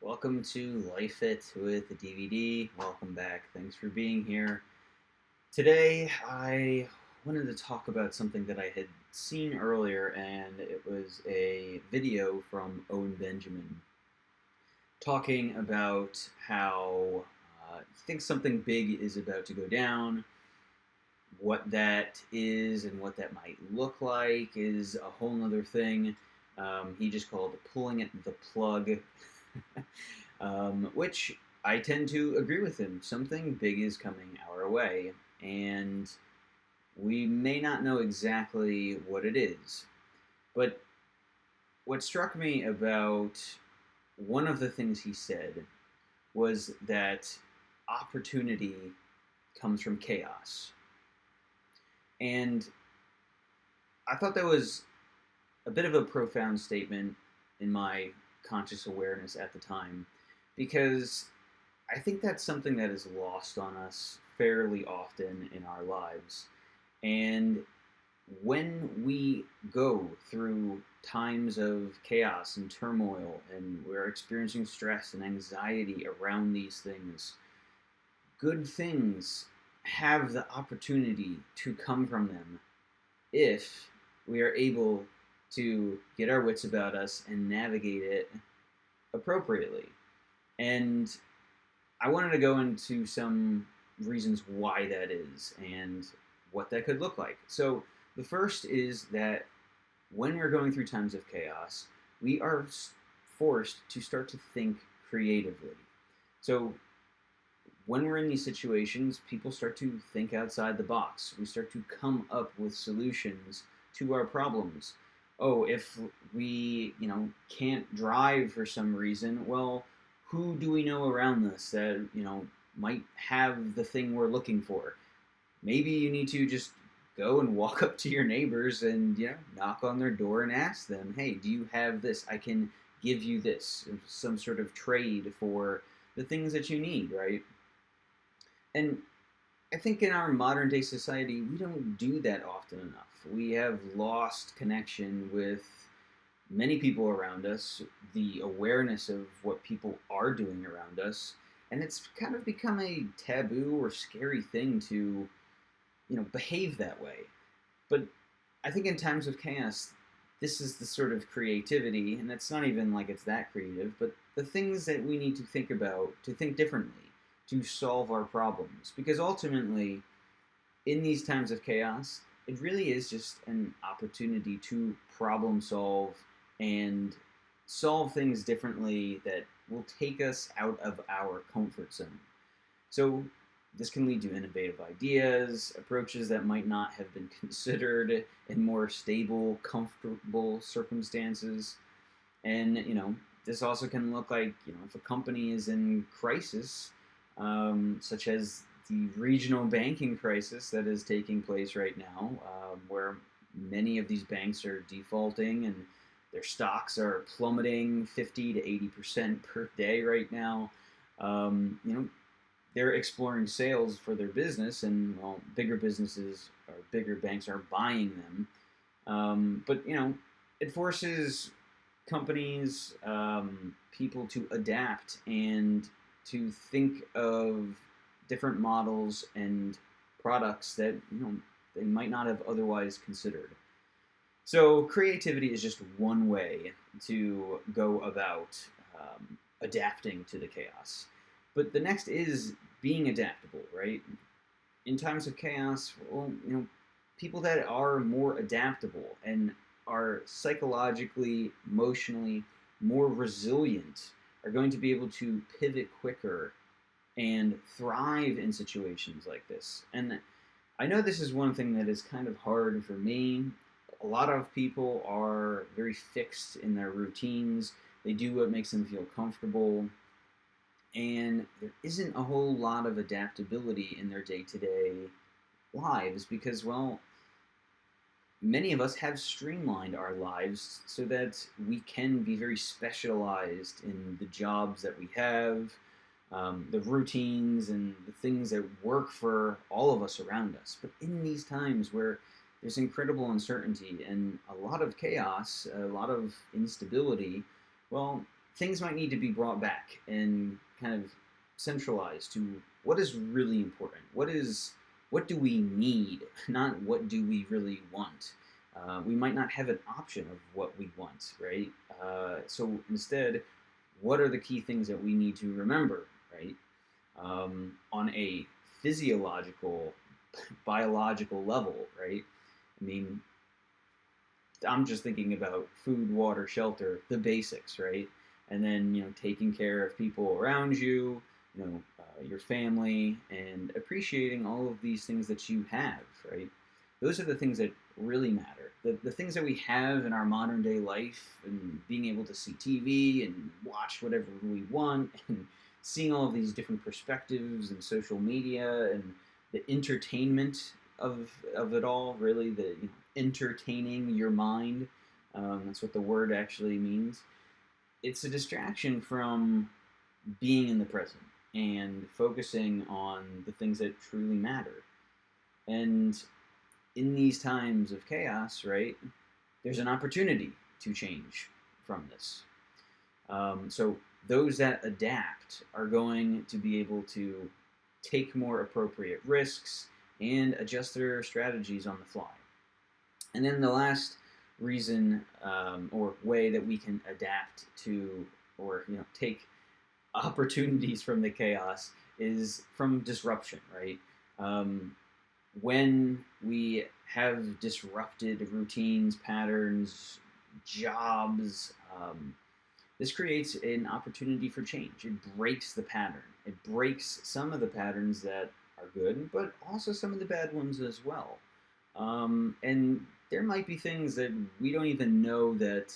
Welcome to Life It with the DVD. Welcome back. Thanks for being here. Today, I wanted to talk about something that I had seen earlier, and it was a video from Owen Benjamin talking about how he thinks something big is about to go down. What that is and what that might look like is a whole nother thing. He just called it pulling it the plug, which I tend to agree with him. Something big is coming our way, and we may not know exactly what it is. But what struck me about one of the things he said was that opportunity comes from chaos. And I thought that was a bit of a profound statement in my conscious awareness at the time because I think that's something that is lost on us fairly often in our lives. And when we go through times of chaos and turmoil and we're experiencing stress and anxiety around these things, good things have the opportunity to come from them if we are able to get our wits about us and navigate it appropriately. And I wanted to go into some reasons why that is and what that could look like. So, the first is that when we're going through times of chaos, we are forced to start to think creatively. So, when we're in these situations, people start to think outside the box. We start to come up with solutions to our problems. Oh, if we, can't drive for some reason, well, who do we know around us that, might have the thing we're looking for? Maybe you need to just go and walk up to your neighbors and, knock on their door and ask them, hey, do you have this? I can give you this. Some sort of trade for the things that you need, right? And I think in our modern day society, we don't do that often enough. We have lost connection with many people around us, the awareness of what people are doing around us, and it's kind of become a taboo or scary thing to, behave that way. But I think in times of chaos, this is the sort of creativity, and it's not even like it's that creative, but the things that we need to think about, to think differently, to solve our problems. Because ultimately, in these times of chaos, it really is just an opportunity to problem solve and solve things differently that will take us out of our comfort zone. So, this can lead to innovative ideas, approaches that might not have been considered in more stable, comfortable circumstances. And, this also can look like, if a company is in crisis, such as the regional banking crisis that is taking place right now, where many of these banks are defaulting and their stocks are plummeting 50 to 80% per day right now. They're exploring sales for their business, and well, bigger businesses or bigger banks are buying them. But it forces companies, people to adapt and to think of different models and products that they might not have otherwise considered. So creativity is just one way to go about adapting to the chaos. But the next is being adaptable, right? In times of chaos, well, people that are more adaptable and are psychologically, emotionally more resilient are going to be able to pivot quicker and thrive in situations like this. And I know this is one thing that is kind of hard for me. A lot of people are very fixed in their routines. They do what makes them feel comfortable. And there isn't a whole lot of adaptability in their day-to-day lives because, well, many of us have streamlined our lives so that we can be very specialized in the jobs that we have, the routines and the things that work for all of us around us. But in these times where there's incredible uncertainty and a lot of chaos, a lot of instability, well, things might need to be brought back and kind of centralized to what is really important. What do we need, not what do we really want. We might not have an option of what we want, right? So instead, what are the key things that we need to remember, right? On a physiological, biological level, right? I mean, I'm just thinking about food, water, shelter, the basics, right? And then taking care of people around you, your family, and appreciating all of these things that you have, right? Those are the things that really matter. The things that we have in our modern day life, and being able to see TV and watch whatever we want, and seeing all of these different perspectives and social media and the entertainment of it all, really, the entertaining your mind. That's what the word actually means. It's a distraction from being in the present and focusing on the things that truly matter. And in these times of chaos, right, there's an opportunity to change from this. So those that adapt are going to be able to take more appropriate risks and adjust their strategies on the fly. And then the last reason or way that we can adapt to, or take opportunities from the chaos, is from disruption, right? When we have disrupted routines, patterns, jobs, this creates an opportunity for change. It breaks the pattern. It breaks some of the patterns that are good, but also some of the bad ones as well. And there might be things that we don't even know that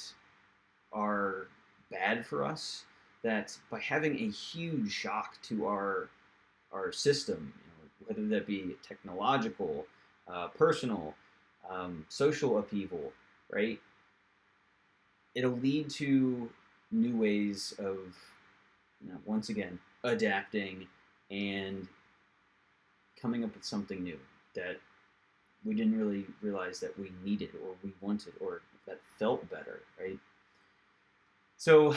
are bad for us, that by having a huge shock to our system, whether that be technological, personal, social upheaval, right? It'll lead to new ways of, once again, adapting and coming up with something new that we didn't really realize that we needed or we wanted or that felt better, right? So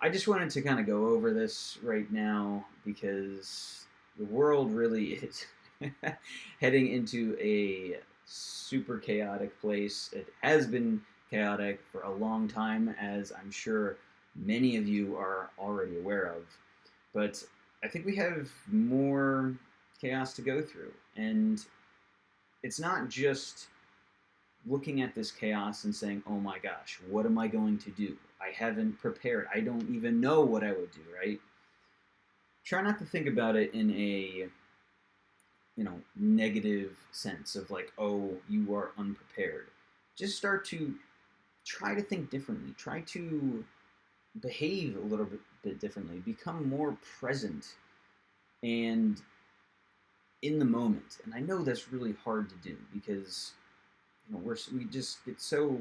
I just wanted to kind of go over this right now because the world really is heading into a super chaotic place. It has been chaotic for a long time, as I'm sure many of you are already aware of. But I think we have more chaos to go through. And it's not just looking at this chaos and saying, oh my gosh, what am I going to do? I haven't prepared. I don't even know what I would do, right? Try not to think about it in a negative sense of like, oh, you are unprepared. Just start to try to think differently. Try to behave a little bit differently. Become more present and in the moment. And I know that's really hard to do because we just get so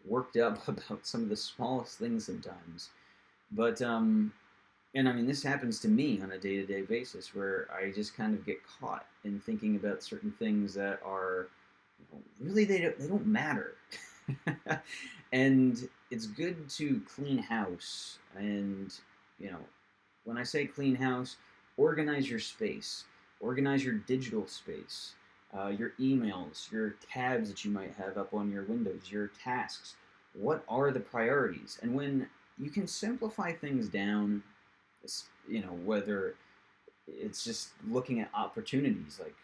worked up about some of the smallest things sometimes. But and I mean, this happens to me on a day-to-day basis where I just kind of get caught in thinking about certain things that are really they don't matter. And it's good to clean house. And when I say clean house, organize your space, organize your digital space, your emails, your tabs that you might have up on your windows, your tasks. What are the priorities? And when you can simplify things down, whether it's just looking at opportunities, like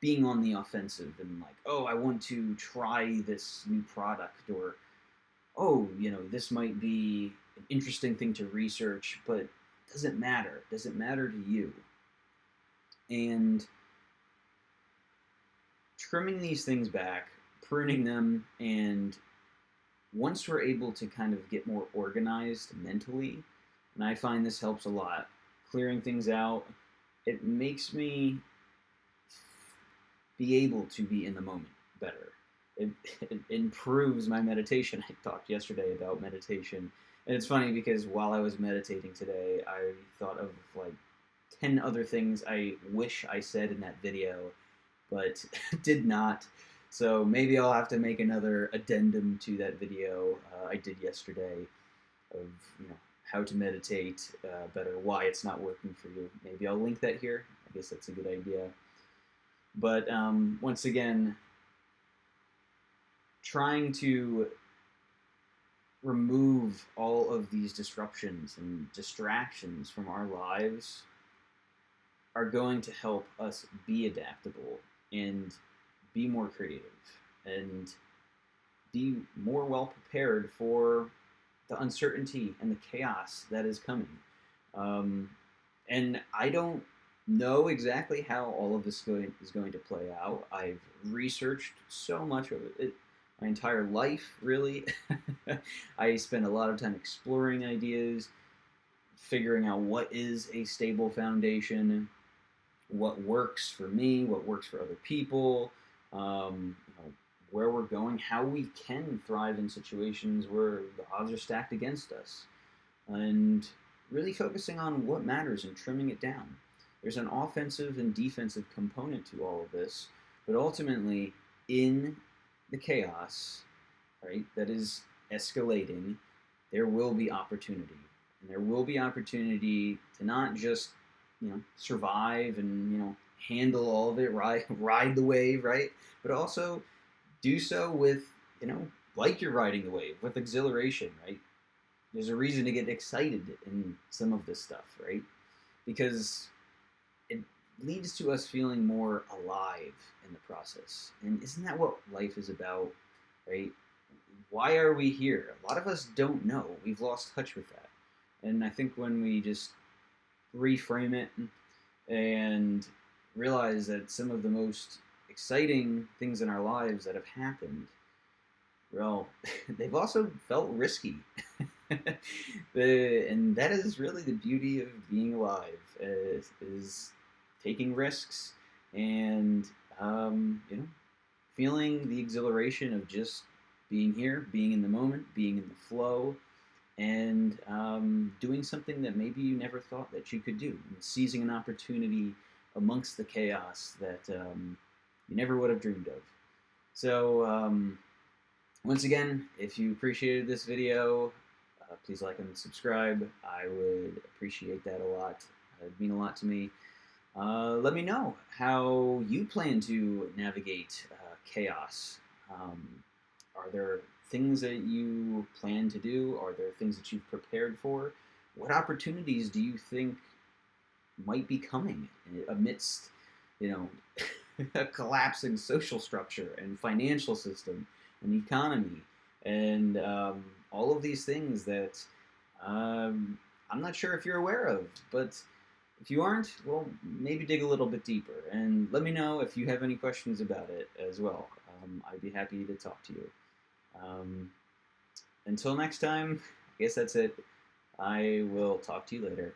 being on the offensive and like, oh, I want to try this new product, or oh, this might be an interesting thing to research, but does it matter? Does it matter to you? And trimming these things back, pruning them, and once we're able to kind of get more organized mentally, and I find this helps a lot, clearing things out, it makes me be able to be in the moment better. It improves my meditation. I talked yesterday about meditation, and it's funny because while I was meditating today, I thought of like 10 other things I wish I said in that video, but did not. So maybe I'll have to make another addendum to that video I did yesterday. of how to meditate better, why it's not working for you. Maybe I'll link that here. I guess that's a good idea. But once again, trying to remove all of these disruptions and distractions from our lives are going to help us be adaptable and be more creative and be more well prepared for the uncertainty and the chaos that is coming. Um, and I don't know exactly how all of this is going to play out. I've researched so much of it my entire life, really. I spend a lot of time exploring ideas, figuring out what is a stable foundation, what works for me, what works for other people, where we're going, how we can thrive in situations where the odds are stacked against us, and really focusing on what matters and trimming it down. There's an offensive and defensive component to all of this, but ultimately, in the chaos, right, that is escalating, there will be opportunity. And there will be opportunity to not just, survive and, handle all of it, ride the wave, right? But also do so with, like you're riding the wave, with exhilaration, right? There's a reason to get excited in some of this stuff, right? Because it leads to us feeling more alive in the process. And isn't that what life is about, right? Why are we here? A lot of us don't know. We've lost touch with that. And I think when we just reframe it and realize that some of the most exciting things in our lives that have happened, well, they've also felt risky. And that is really the beauty of being alive, is taking risks and, feeling the exhilaration of just being here, being in the moment, being in the flow, and doing something that maybe you never thought that you could do, and seizing an opportunity amongst the chaos that you never would have dreamed of. So, once again, if you appreciated this video, please like and subscribe. I would appreciate that a lot. It'd mean a lot to me. Let me know how you plan to navigate chaos. Are there things that you plan to do? Are there things that you've prepared for? What opportunities do you think might be coming amidst, a collapsing social structure and financial system and economy and all of these things that I'm not sure if you're aware of, but if you aren't, well, maybe dig a little bit deeper and let me know if you have any questions about it as well. I'd be happy to talk to you. Until next time, I guess that's it. I will talk to you later.